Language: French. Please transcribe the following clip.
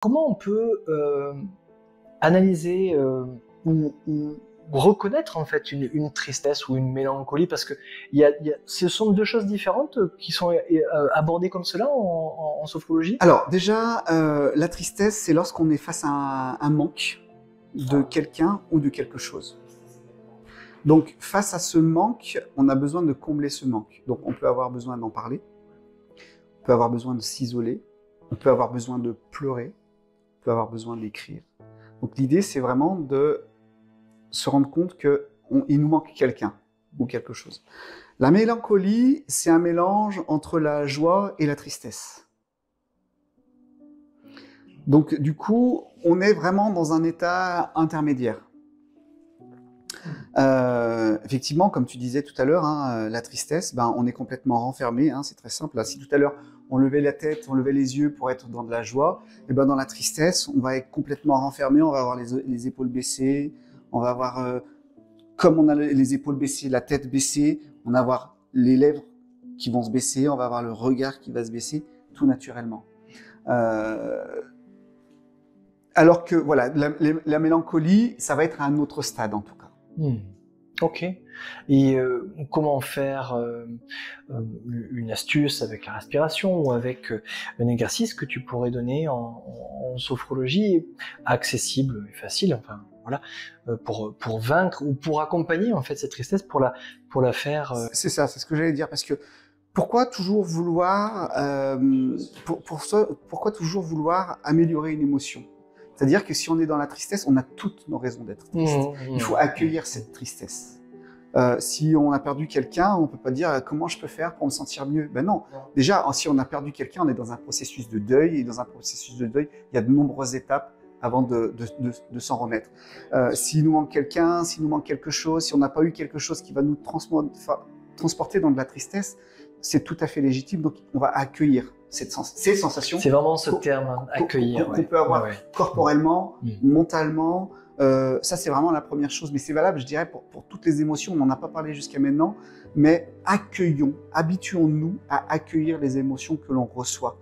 Comment on peut analyser ou reconnaître en fait une tristesse ou une mélancolie, parce que ce sont deux choses différentes qui sont abordées comme cela en sophrologie. Alors déjà, la tristesse, c'est lorsqu'on est face à un manque de quelqu'un ou de quelque chose. Donc face à ce manque, on a besoin de combler ce manque. Donc on peut avoir besoin d'en parler, on peut avoir besoin de s'isoler, on peut avoir besoin de pleurer, on peut avoir besoin d'écrire. Donc l'idée, c'est vraiment de se rendre compte qu'il nous manque quelqu'un ou quelque chose. La mélancolie, c'est un mélange entre la joie et la tristesse. Donc du coup, on est vraiment dans un état intermédiaire. Effectivement, comme tu disais tout à l'heure, la tristesse, on est complètement renfermé, c'est très simple. Là, si tout à l'heure, on levait la tête, on levait les yeux pour être dans de la joie, et dans la tristesse, on va être complètement renfermé, on va avoir les épaules baissées, on va avoir, comme on a les épaules baissées, la tête baissée, on va avoir les lèvres qui vont se baisser, on va avoir le regard qui va se baisser, tout naturellement. Alors que voilà, la mélancolie, ça va être à un autre stade en tout cas. Ok. Et comment faire une astuce avec la respiration ou avec un exercice que tu pourrais donner en sophrologie, accessible et facile, enfin voilà, pour vaincre ou pour accompagner en fait cette tristesse, pour la faire. C'est ça, c'est ce que j'allais dire, parce que pourquoi toujours vouloir, pourquoi toujours vouloir améliorer une émotion? C'est-à-dire que si on est dans la tristesse, on a toutes nos raisons d'être triste. Il faut accueillir cette tristesse. Si on a perdu quelqu'un, on peut pas dire comment je peux faire pour me sentir mieux. Ben non. Déjà, si on a perdu quelqu'un, on est dans un processus de deuil, et dans un processus de deuil, il y a de nombreuses étapes avant de s'en remettre. S'il nous manque quelqu'un, s'il nous manque quelque chose, si on n'a pas eu quelque chose qui va nous transporter dans de la tristesse, c'est tout à fait légitime. Donc, on va accueillir ces sensations. C'est vraiment ce terme, accueillir. Qu'on peut avoir corporellement, mentalement. Ça, c'est vraiment la première chose. Mais c'est valable, je dirais, pour toutes les émotions. On n'en a pas parlé jusqu'à maintenant. Mais accueillons, habituons-nous à accueillir les émotions que l'on reçoit.